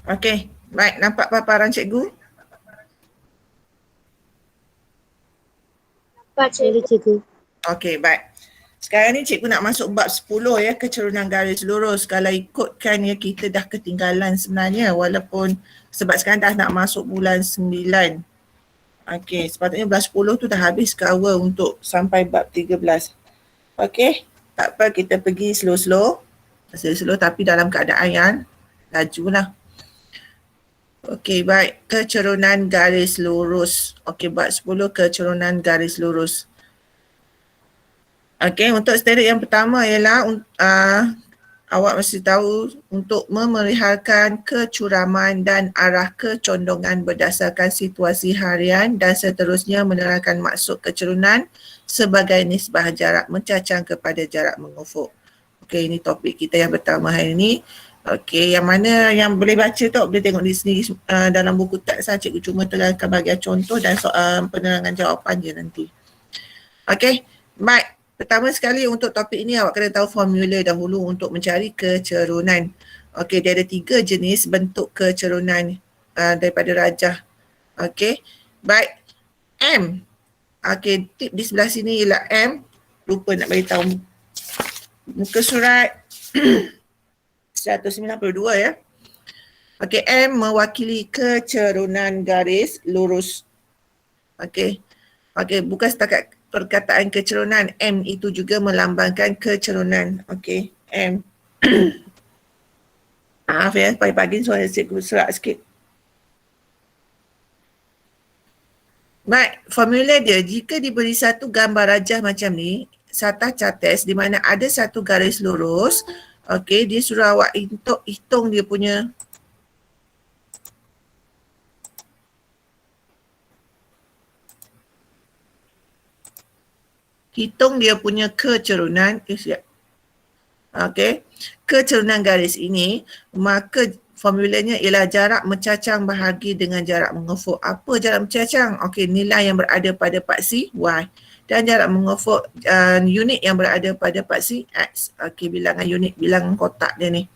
Okey, baik, nampak paparan cikgu? Nampak cikgu. Okey, baik. Sekarang ni cikgu nak masuk bab 10 ya, kecerunan garis lurus. Kalau ikutkan ya, kita dah ketinggalan sebenarnya walaupun sebab sekarang dah nak masuk bulan 9. Okey, sepatutnya bulan 10 tu dah habis cover untuk sampai bab 13. Okey, tak apa, kita pergi slow-slow. Slow-slow tapi dalam keadaan yang lajulah. Okey, baik. Kecerunan garis lurus. Okey, bab 10 kecerunan garis lurus. Okey, untuk standard yang pertama ialah awak mesti tahu untuk memeliharkan kecuraman dan arah kecondongan berdasarkan situasi harian dan seterusnya menerangkan maksud kecerunan sebagai nisbah jarak mencacang kepada jarak mengufuk. Okey, ini topik kita yang pertama hari ini. Okey, yang mana yang boleh baca tu boleh tengok di sini dalam buku teks saya cikgu cuma terangkan bahagian contoh dan soal penerangan jawapan je nanti. Okey, baik. Pertama sekali untuk topik ini awak kena tahu formula dahulu untuk mencari kecerunan. Okey, dia ada 3 jenis bentuk kecerunan daripada rajah. Okey, baik. M. Okey, tip di sebelah sini ialah M. Lupa nak beritahu muka surat 192 ya. Okey, M mewakili kecerunan garis lurus. Okey. Okey, bukan setakat perkataan kecerunan, M itu juga melambangkan kecerunan. Okey, M. Maaf ya, pagi-pagi suara cikgu serak sikit. Baik, formula dia, jika diberi satu gambar rajah macam ni, satah cates di mana ada satu garis lurus, okey, dia suruh awak hitung dia punya kecerunan. Okey, kecerunan garis ini, maka formulanya ialah jarak mencacang bahagi dengan jarak mengufuk. Apa jarak mencacang? Okey, nilai yang berada pada paksi Y dan jarak mengufuk unit yang berada pada paksi X. Okey, bilangan unit, bilangan kotak dia ni.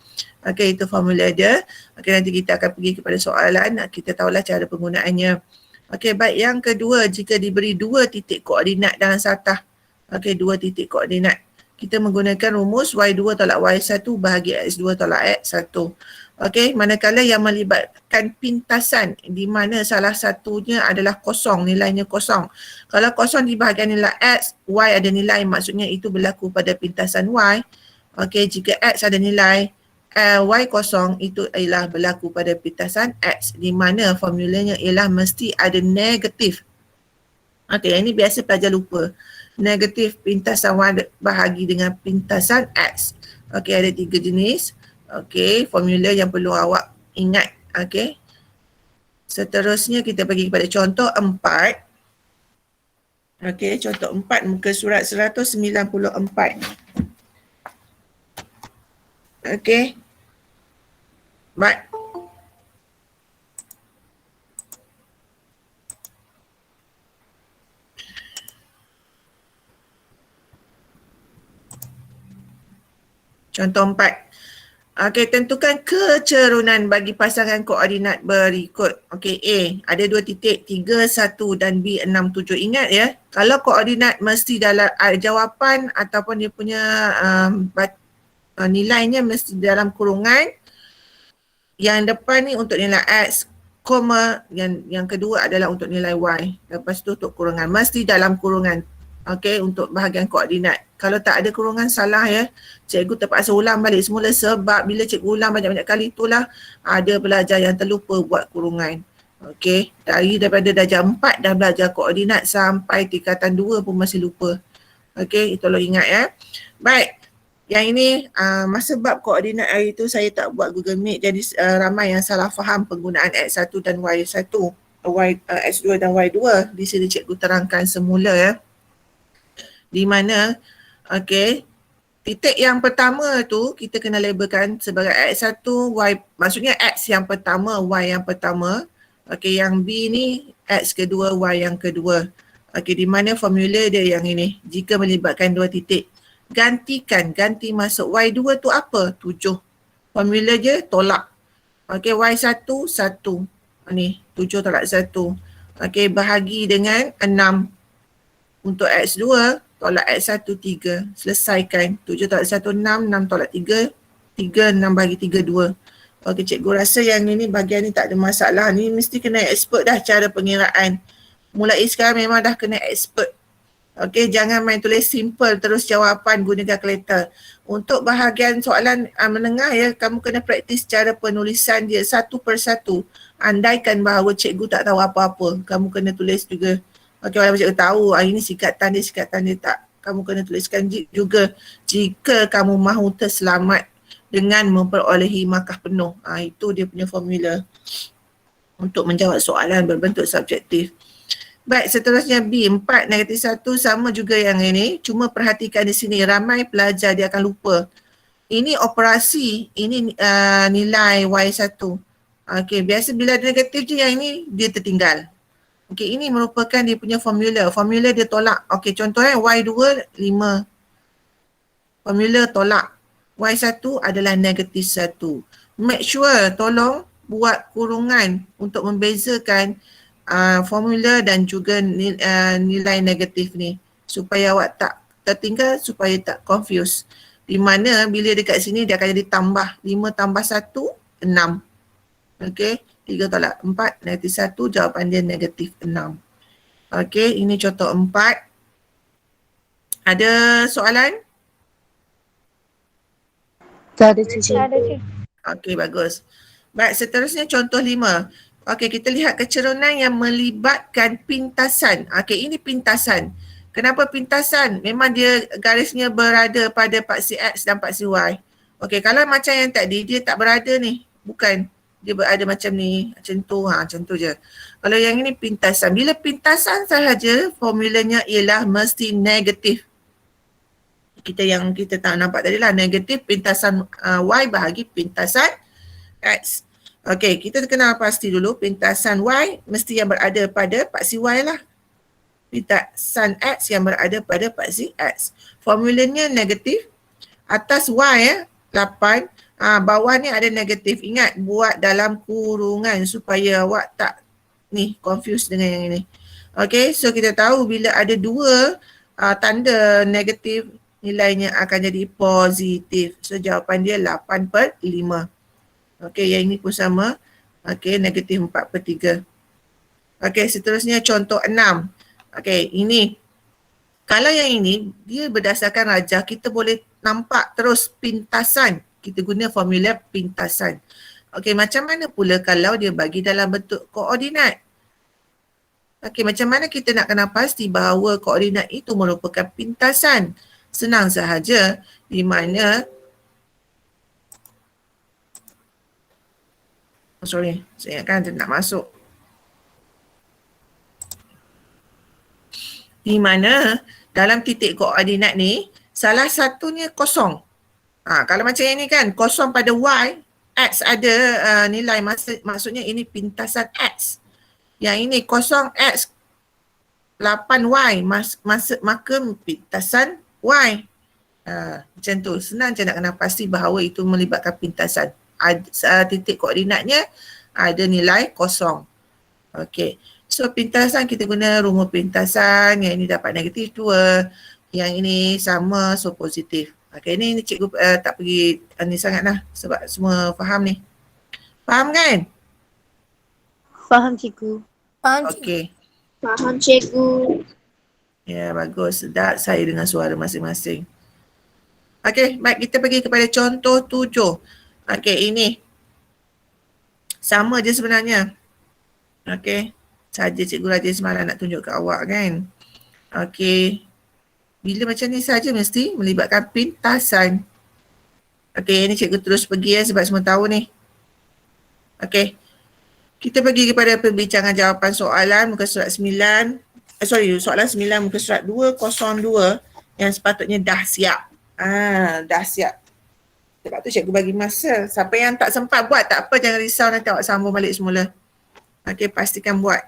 Okey, itu formula dia. Okey, nanti kita akan pergi kepada soalan. Kita tahulah cara penggunaannya. Okey, baik. Yang kedua, jika diberi 2 titik koordinat dalam satah. Okey, 2 titik koordinat. Kita menggunakan rumus Y2 tolak Y1 bahagi X2 tolak X1. Okey, manakala yang melibatkan pintasan di mana salah satunya adalah kosong, nilainya kosong. Kalau kosong di bahagian nilai X, Y ada nilai, maksudnya itu berlaku pada pintasan Y. Okey, jika X ada nilai, Y kosong itu ialah berlaku pada pintasan X, di mana formulanya ialah mesti ada negatif. Okey, ini biasa pelajar lupa. Negatif pintasan Y bahagi dengan pintasan X. Okey, ada 3 jenis. Okey, formula yang perlu awak ingat. Okey. Seterusnya kita pergi kepada contoh 4. Okey, contoh 4 muka surat 194. Okey. Baik. Contoh 4. Okey, tentukan kecerunan bagi pasangan koordinat berikut. Okey, A, ada 2 titik, 3, 1 dan B, 6, 7. Ingat ya, kalau koordinat mesti dalam jawapan ataupun dia punya nilainya mesti dalam kurungan. Yang depan ni untuk nilai X, koma, yang kedua adalah untuk nilai Y. Lepas tu untuk kurungan. Mesti dalam kurungan. Okey, untuk bahagian koordinat. Kalau tak ada kurungan salah ya. Cikgu terpaksa ulang balik semula sebab bila cikgu ulang banyak-banyak kali itulah ada pelajar yang terlupa buat kurungan. Okey, daripada darjah 4 dah belajar koordinat sampai tingkatan 2 pun masih lupa. Okey, tolong ingat ya. Baik, yang ini masa bab koordinat hari itu saya tak buat Google Meet, jadi ramai yang salah faham penggunaan X1 dan Y1, X2 dan Y2. Di sini cikgu terangkan semula ya. Di mana, okey, titik yang pertama tu kita kena labelkan sebagai X1, Y, maksudnya X yang pertama, Y yang pertama. Okey, yang B ni X kedua, Y yang kedua. Okey, di mana formula dia yang ini, jika melibatkan 2 titik. Ganti masuk Y2 tu apa? 7. Formula je tolak. Okey, Y1, 1. Ni, 7 tolak 1. Okey, bahagi dengan 6. Untuk X2, tolak X1, 3. Selesaikan. 7 tolak 1, 6. 6 tolak 3. 3, 6 bagi 3, 2. Okey, cikgu rasa yang ni bahagian ni tak ada masalah. Ni mesti kena expert dah cara pengiraan. Mulai sekarang memang dah kena expert. Okey, jangan main tulis simple terus jawapan guna kalkulator. Untuk bahagian soalan menengah ya, kamu kena praktis cara penulisan dia satu persatu. Andaikan bahawa cikgu tak tahu apa-apa, kamu kena tulis juga. Okey, walaupun cikgu tahu ini sikatan dia tak. Kamu kena tuliskan juga jika kamu mahu terselamat dengan memperolehi markah penuh. Itu dia punya formula untuk menjawab soalan berbentuk subjektif. Baik, seterusnya B, 4 negatif 1 sama juga yang ini. Cuma perhatikan di sini, ramai pelajar dia akan lupa. Ini operasi, ini nilai Y1. Okey, biasa bila ada negatif je yang ini dia tertinggal. Okey, ini merupakan dia punya formula. Formula dia tolak. Okey, contoh Y2, 5. Formula tolak. Y1 adalah negatif 1. Make sure, tolong buat kurungan untuk membezakan formula dan juga nilai negatif ni supaya awak tak tertinggal, supaya tak confuse. Di mana bila dekat sini dia akan jadi tambah 5 tambah 1, 6. Okey, 3 tolak 4, negatif 1, jawapan dia negatif 6. Okey, ini contoh 4. Ada soalan? Tak ada cikgu. Okey, bagus. Baik, seterusnya contoh 5. Okey, kita lihat kecerunan yang melibatkan pintasan. Okey, ini pintasan. Kenapa pintasan? Memang dia garisnya berada pada paksi X dan paksi Y. Okey, kalau macam yang tadi, dia tak berada ni. Bukan. Dia berada macam ni. Macam tu. Macam tu je. Kalau yang ini pintasan. Bila pintasan sahaja, formulanya ialah mesti negatif. Kita tak nampak tadi lah. Negatif pintasan Y bahagi pintasan X. Okey, kita kenal pasti dulu pintasan Y mesti yang berada pada paksi Y lah. Pintasan X yang berada pada paksi X. Formulanya negatif. Atas Y 8. Bawah ni ada negatif. Ingat buat dalam kurungan supaya awak tak confuse dengan yang ini. Okey, so kita tahu bila ada dua tanda negatif, nilainya akan jadi positif. So jawapan dia 8/5. Okey, yang ini pun sama. Okey, negatif 4/3. Okey, seterusnya contoh 6. Okey, ini. Kalau yang ini, dia berdasarkan rajah, kita boleh nampak terus pintasan. Kita guna formula pintasan. Okey, macam mana pula kalau dia bagi dalam bentuk koordinat? Okey, macam mana kita nak kenal pasti bahawa koordinat itu merupakan pintasan? Senang sahaja, di mana saya ingatkan dia nak masuk. Di mana dalam titik koordinat ni, salah satunya kosong. Kalau macam ini kan, kosong pada Y, X ada nilai, maksudnya ini pintasan X. Yang ini kosong X, 8Y, maka pintasan Y. Macam tu, senang je nak kenal pasti bahawa itu melibatkan pintasan. Titik koordinatnya ada nilai kosong. Okey. So pintasan kita guna rumus pintasan. Yang ini dapat negatif 2. Yang ini sama, so positif. Okey, ini cikgu tak pergi ni sangat lah sebab semua faham ni. Faham kan? Faham cikgu. Okey. Faham cikgu. Ya, bagus. Sedap saya dengan suara masing-masing. Okey, baik, kita pergi kepada contoh 7. Okey, ini sama je sebenarnya. Okey, saja cikgu Raja semalam nak tunjuk ke awak kan. Okey, bila macam ni saja mesti melibatkan pintasan. Okey, ini cikgu terus pergi sebab semua tahu ni. Okey, kita pergi kepada perbincangan jawapan soalan muka surat 9. Soalan 9 muka surat 202 yang sepatutnya dah siap. Dah siap. Sebab tu cikgu bagi masa. Siapa yang tak sempat buat, tak apa, jangan risau, nanti awak sambung balik semula. Okey, pastikan buat.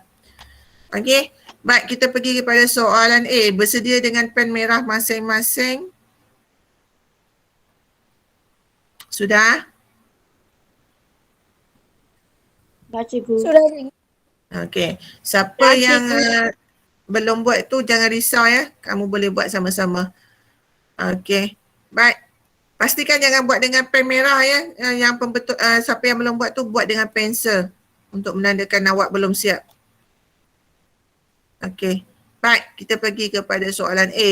Okey, baik, kita pergi kepada soalan A. Bersedia dengan pen merah masing-masing? Sudah? Dah cikgu. Sudah cikgu. Okey. Siapa Dah, yang cikgu. belum buat tu jangan risau ya. Kamu boleh buat sama-sama. Okey. Baik. Pastikan jangan buat dengan pen merah ya. Yang pembetul siapa yang belum buat tu buat dengan pensel untuk menandakan awak belum siap. Okey. Baik, kita pergi kepada soalan A.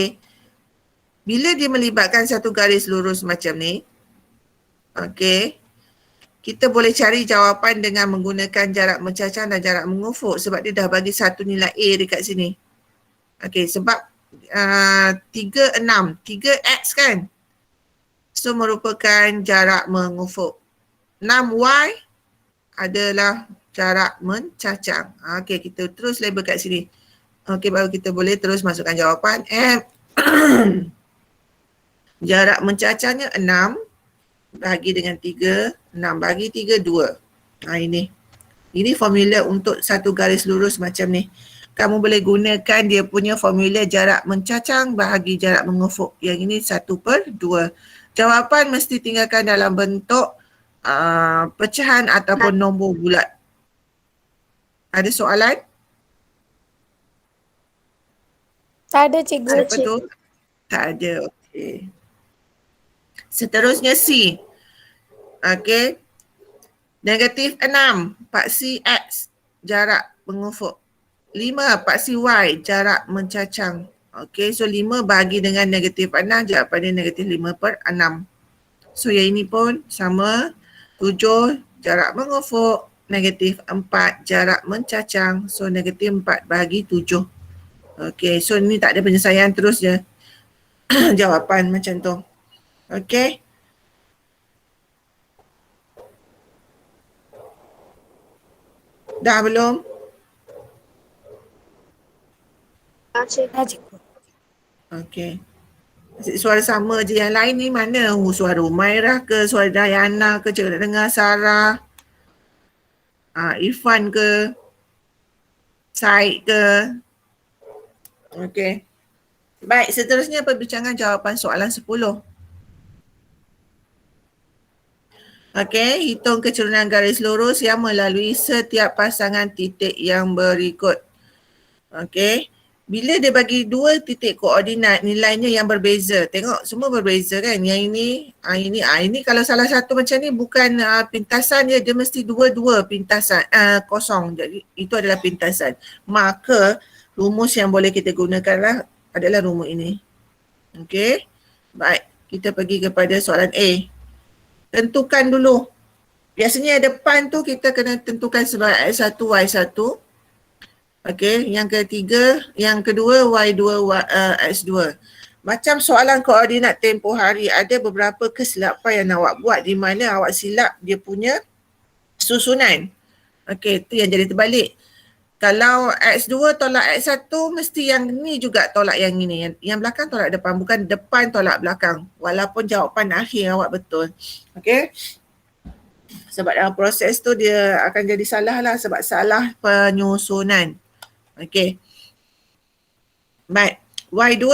Bila dia melibatkan satu garis lurus macam ni, okey, kita boleh cari jawapan dengan menggunakan jarak mencacang dan jarak mengufuk sebab dia dah bagi satu nilai A dekat sini. Okey, sebab 3, 6. 3X kan? So, merupakan jarak mengufuk. 6Y adalah jarak mencacang. Okey, kita terus label kat sini. Okey, baru kita boleh terus masukkan jawapan. M. Jarak mencacangnya 6 bahagi dengan 3. 6 bagi 3, 2. Ini. Ini formula untuk satu garis lurus macam ni. Kamu boleh gunakan dia punya formula jarak mencacang bahagi jarak mengufuk. Yang ini 1/2. Jawapan mesti tinggalkan dalam bentuk pecahan ataupun nombor bulat. Ada soalan? Tak ada cikgu. Apa tu? Tak ada. Okey. Seterusnya C. Okey. Negatif 6. Paksi X. Jarak mengufuk. 5. Paksi Y. Jarak mencacang. Okey. So 5 bahagi dengan negatif 6. Jawapan dia negatif 5/6. So yang ini pun sama. 7. Jarak mengufuk. Negatif 4. Jarak mencacang. So negatif 4 bahagi 7. Okey, so ni tak ada penyelesaian, terus je jawapan macam tu. Okey. Dah belum? Dah, cikgu. Dah cikgu. Okey. Suara sama je, yang lain ni mana? Suara Umairah ke, suara Dayana ke, cikgu nak dengar Sarah, Irfan ke, Said ke. Okey. Baik, seterusnya perbincangan jawapan soalan 10. Okey, hitung kecerunan garis lurus yang melalui setiap pasangan titik yang berikut. Okey, bila dia bagi dua titik koordinat, nilainya yang berbeza. Tengok semua berbeza kan. Yang ini kalau salah satu macam ni bukan pintasan dia mesti dua-dua pintasan kosong. Jadi itu adalah pintasan. Maka rumus yang boleh kita gunakanlah adalah rumus ini. Okey. Baik, kita pergi kepada soalan A. Tentukan dulu. Biasanya depan tu kita kena tentukan sebagai X1, Y1. Okey, yang ketiga, yang kedua Y2, X2. Macam soalan koordinat tempoh hari, ada beberapa kesilapan yang awak buat di mana awak silap dia punya susunan. Okey, tu yang jadi terbalik. Kalau X2 tolak X1, mesti yang ni juga tolak yang ini. Yang belakang tolak depan, bukan depan tolak belakang. Walaupun jawapan akhir awak betul. Okey. Sebab dalam proses tu dia akan jadi salah lah sebab salah penyusunan. Okey. Baik. Y2,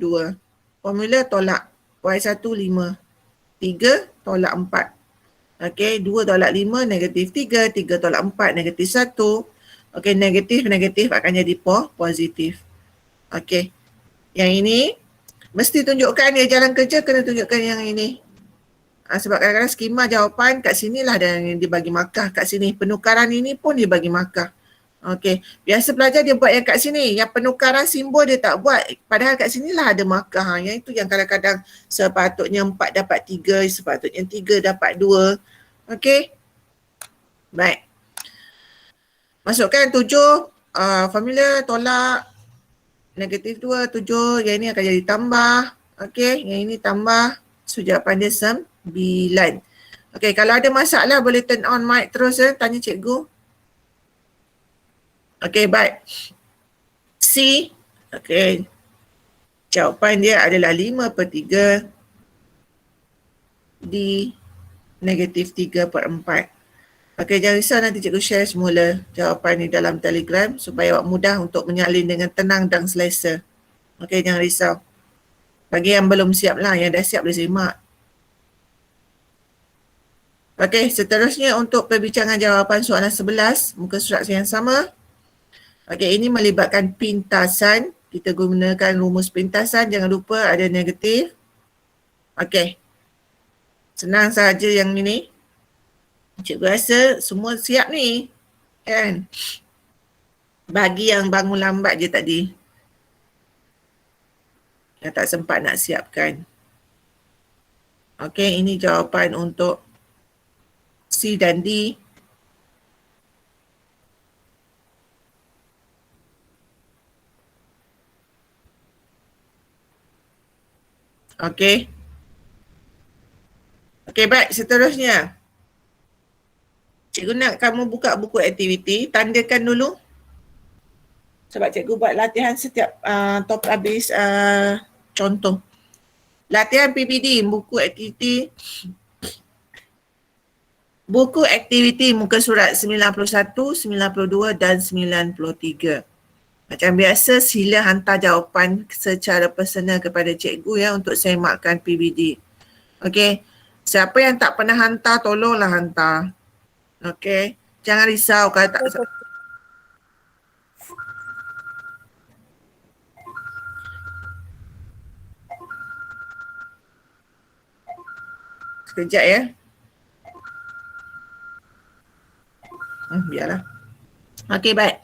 2. Formula tolak. Y1, 5. 3 tolak 4. Okey. 2 tolak 5, negatif 3. 3 tolak 4, negatif 1. Okey, negatif akan jadi positif. Okey. Yang ini mesti tunjukkan dia jalan kerja, kena tunjukkan yang ini. Sebab kadang-kadang skema jawapan kat sini lah dan dia bagi markah kat sini. Penukaran ini pun dia bagi markah. Okey. Biasa pelajar dia buat yang kat sini. Yang penukaran simbol dia tak buat. Padahal kat sini lah ada markah. Yang itu yang kadang-kadang sepatutnya 4 dapat 3, sepatutnya 3 dapat 2. Okey. Baik. Masukkan 7, formula tolak negatif 2, 7, yang ini akan jadi tambah. Okey, yang ini tambah. So jawapan dia 9. Okey, kalau ada masalah boleh turn on mic terus tanya cikgu. Okey, baik. C, okey. Jawapan dia adalah 5/3. D, negatif 3/4. Okey, jangan risau, nanti cikgu share semula jawapan ni dalam Telegram supaya awak mudah untuk menyalin dengan tenang dan selesa. Okey, jangan risau. Bagi yang belum siap lah, yang dah siap boleh semak. Okey, seterusnya untuk perbincangan jawapan soalan 11, muka surat yang sama. Okey, ini melibatkan pintasan. Kita gunakan rumus pintasan, jangan lupa ada negatif. Okey, senang saja yang ini. Cikgu rasa semua siap ni, kan? Bagi yang bangun lambat je tadi, yang tak sempat nak siapkan. Okey, ini jawapan untuk C dan D. Okey. Okey, baik. Seterusnya. Cikgu nak kamu buka buku aktiviti, tandakan dulu. Sebab cikgu buat latihan setiap top habis contoh. Latihan PPD, buku aktiviti muka surat 91, 92 dan 93. Macam biasa, sila hantar jawapan secara personal kepada cikgu ya untuk semakkan PBD. Okey. Siapa yang tak pernah hantar, tolonglah hantar. Okey. Jangan risau kalau tak. Sekejap ya. Biarlah. Okey, baik.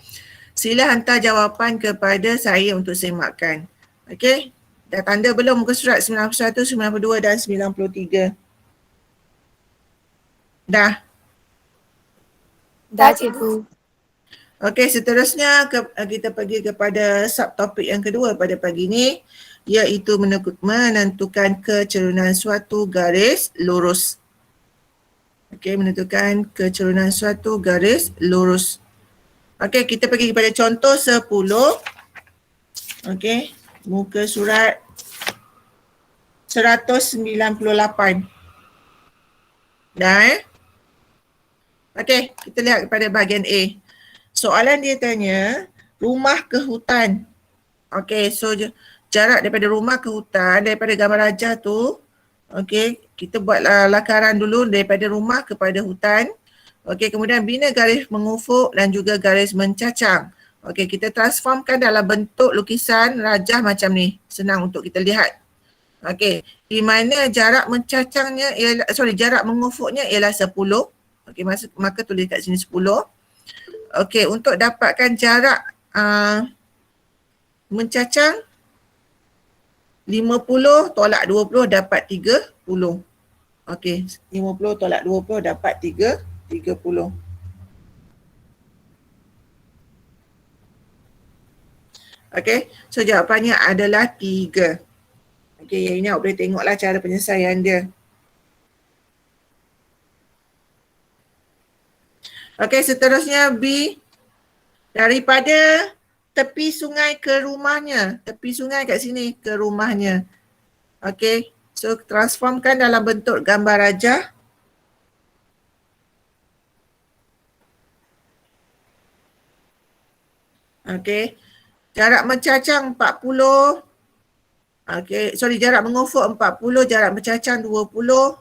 Sila hantar jawapan kepada saya untuk semakkan. Okey. Dah tanda belum muka surat 91, 92 dan 93? Dah? Dah cikgu. Okey, seterusnya kita pergi kepada subtopik yang kedua pada pagi ini, iaitu menentukan kecerunan suatu garis lurus. Okey, menentukan kecerunan suatu garis lurus. Okey, kita pergi kepada contoh 10. Okey, muka surat 198. Dah Okey, kita lihat kepada bahagian A. Soalan dia tanya, rumah ke hutan. Okey, so jarak daripada rumah ke hutan, daripada gambar rajah tu, okey, kita buat lakaran dulu daripada rumah kepada hutan. Okey, kemudian bina garis mengufuk dan juga garis mencacang. Okey, kita transformkan dalam bentuk lukisan rajah macam ni. Senang untuk kita lihat. Okey, di mana jarak mencacangnya ialah, jarak mengufuknya ialah 10. Okey, maka tulis kat sini 10. Okey, untuk dapatkan jarak mencacang 50 tolak 20 dapat 30. Okey, 50 tolak 20 dapat 30. Okey, so jawapannya adalah 3. Okey, yang ini awak boleh tengoklah cara penyelesaian dia. Okey, seterusnya B. Daripada tepi sungai ke rumahnya. Tepi sungai kat sini ke rumahnya. Okey, so transformkan dalam bentuk gambar rajah. Okey, jarak mencacang 40. Okey, jarak mengufuk 40, jarak mencacang 20.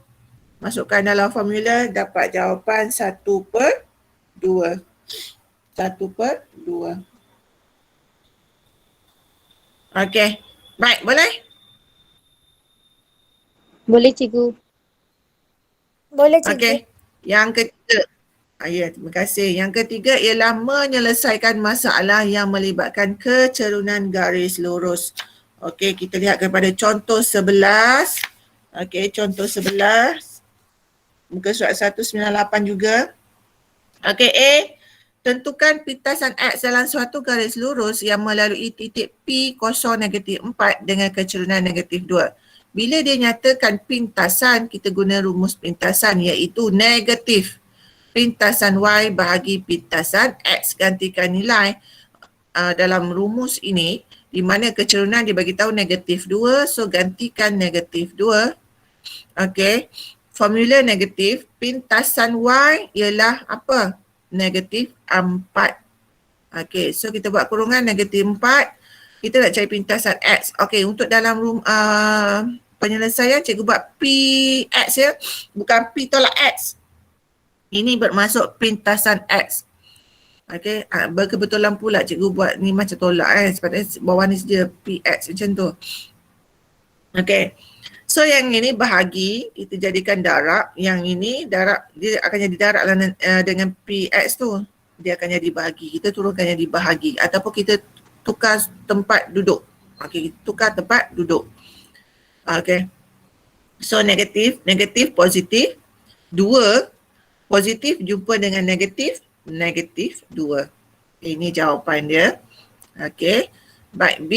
Masukkan dalam formula, dapat jawapan 1/2. 1/2. Okey. Baik, boleh? Boleh cikgu. Boleh cikgu. Okey. Yang ketiga. Ya, terima kasih. Yang ketiga ialah menyelesaikan masalah yang melibatkan kecerunan garis lurus. Okey, kita lihat kepada contoh 11. Okey, contoh 11. Muka surat 198 juga. Okey, A. Tentukan pintasan X dalam suatu garis lurus yang melalui titik P kosong negatif 4 dengan kecerunan negatif 2. Bila dia nyatakan pintasan, kita guna rumus pintasan iaitu negatif. Pintasan Y bahagi pintasan X, gantikan nilai dalam rumus ini di mana kecerunan dia bagi tahu negatif 2, so gantikan negatif 2. Okey, formula negatif, pintasan Y ialah apa? Negatif 4. Okey, so kita buat kurungan negatif 4. Kita nak cari pintasan X. Okey, untuk dalam penyelesaian cikgu buat P X ya. Bukan P tolak X. Ini bermaksud pintasan X. Okey, berkebetulan pula cikgu buat ni macam tolak sepatutnya bawah ni saja PX macam tu. Okey. So yang ini bahagi, kita jadikan darab. Yang ini darab, dia akan jadi darab lah dengan PX tu. Dia akan jadi bahagi. Kita turunkan jadi bahagi. Ataupun kita tukar tempat duduk. Okey, tukar tempat duduk. Okey. So negatif, positif. 2, positif jumpa dengan negatif 2. Ini jawapan dia. Okey. Baik, B.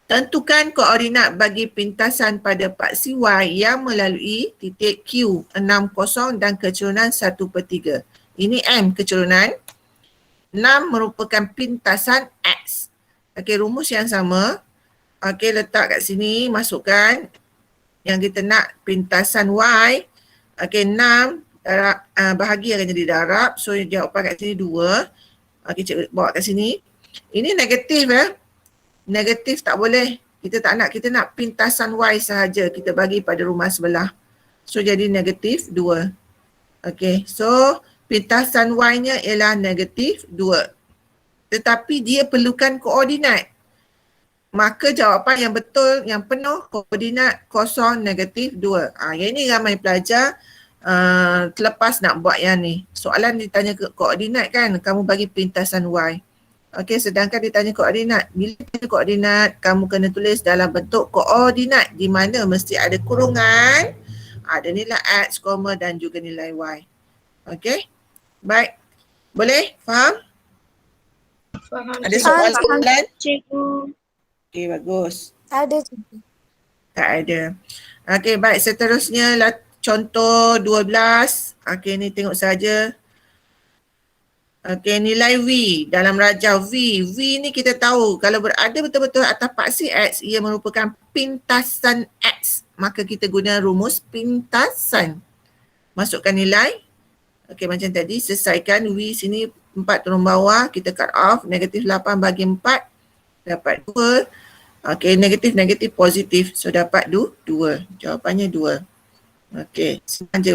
Tentukan koordinat bagi pintasan pada paksi Y yang melalui titik Q 60 dan kecerunan 1/3. Ini M kecerunan. 6 merupakan pintasan X. Okey, rumus yang sama. Okey, letak kat sini, masukkan yang kita nak pintasan Y. Okey, 6 darab, bahagi akan jadi darab. So jawapan kat sini 2. Okey, cikgu bawa kat sini. Ini negatif Negatif tak boleh. Kita tak nak, kita nak pintasan Y sahaja. Kita bagi pada rumah sebelah. So jadi negatif 2. Okey, so pintasan Y-nya ialah negatif 2. Tetapi dia perlukan koordinat. Maka jawapan yang betul, yang penuh koordinat kosong negatif 2. Yang ini ramai pelajar terlepas nak buat yang ni. Soalan ditanya ke koordinat kan, kamu bagi pintasan Y. Okey, sedangkan ditanya koordinat. Bila ditanya koordinat, kamu kena tulis dalam bentuk koordinat di mana mesti ada kurungan, ada nilai X, koma dan juga nilai Y. Okey, baik. Boleh? Faham? Faham. Ada soalan? Cikgu. Okey, bagus. Ada cikgu. Tak ada. Okey, baik. Seterusnya contoh 12. Okey, ni tengok saja. Okey, nilai V dalam rajah V. V ni kita tahu kalau berada betul-betul atas paksi X, ia merupakan pintasan X. Maka kita guna rumus pintasan. Masukkan nilai. Okey, macam tadi, selesaikan V sini 4 turun bawah. Kita cut off. Negatif 8 bagi 4. Dapat 2. Okey, negatif, positif. So dapat 2. Jawapannya 2. Okey, senang je.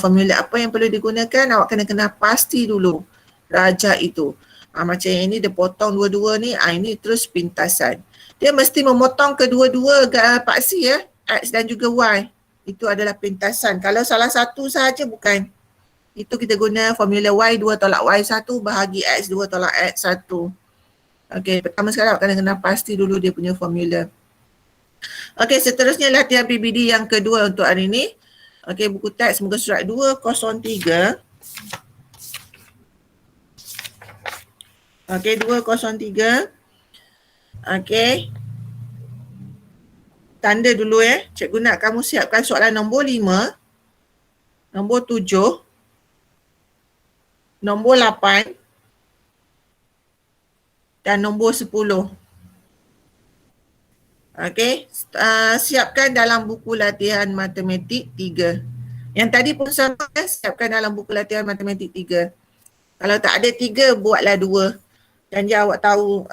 Formula apa yang perlu digunakan? Awak kena pasti dulu rajah itu. Macam yang ini dia potong dua-dua ni, ini terus pintasan. Dia mesti memotong kedua-dua paksi X dan juga Y. Itu adalah pintasan. Kalau salah satu sahaja bukan. Itu kita guna formula Y2 tolak Y1 bahagi X2 tolak X1. Okey, pertama sekali awak kena pasti dulu dia punya formula. Okey, seterusnya latihan PBD yang kedua untuk hari ini. Okey, buku teks muka surat 203. Okey, 203. Okey. Tanda dulu Cikgu nak kamu siapkan soalan nombor 5, nombor 7, nombor 8 dan nombor 10. Okey, siapkan dalam buku latihan matematik 3. Yang tadi pun sama siapkan dalam buku latihan matematik 3. Kalau tak ada 3, buatlah 2. Janji awak tahu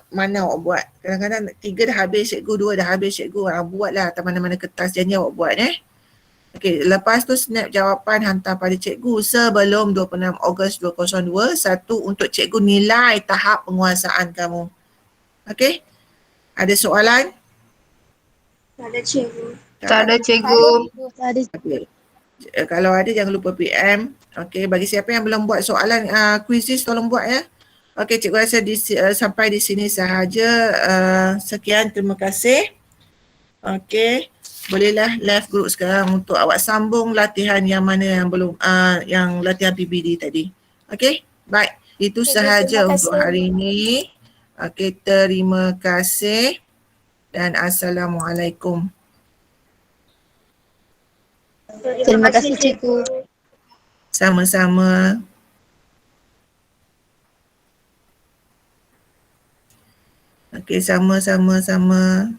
mana awak buat. Kadang-kadang 3 dah habis cikgu, 2 dah habis cikgu. Buatlah atas mana-mana kertas, janji awak buat Okey, lepas tu snap jawapan hantar pada cikgu sebelum 26 Ogos 2002. 1 untuk cikgu nilai tahap penguasaan kamu. Okey? Ada soalan? Tak ada cikgu. Tak ada cikgu. Ada Okay. Kalau ada jangan lupa PM. Okey, bagi siapa yang belum buat soalan quizzes tolong buat Okey, cikgu rasa sampai di sini sahaja. Sekian, terima kasih. Okey, bolehlah live group sekarang untuk awak sambung latihan yang mana yang belum, yang latihan PBD tadi. Okey, baik. Itu Cikgu, sahaja terima untuk kasih. hari ini. Okey, terima kasih dan Assalamualaikum. Terima kasih cikgu. Sama-sama. Okey, sama-sama.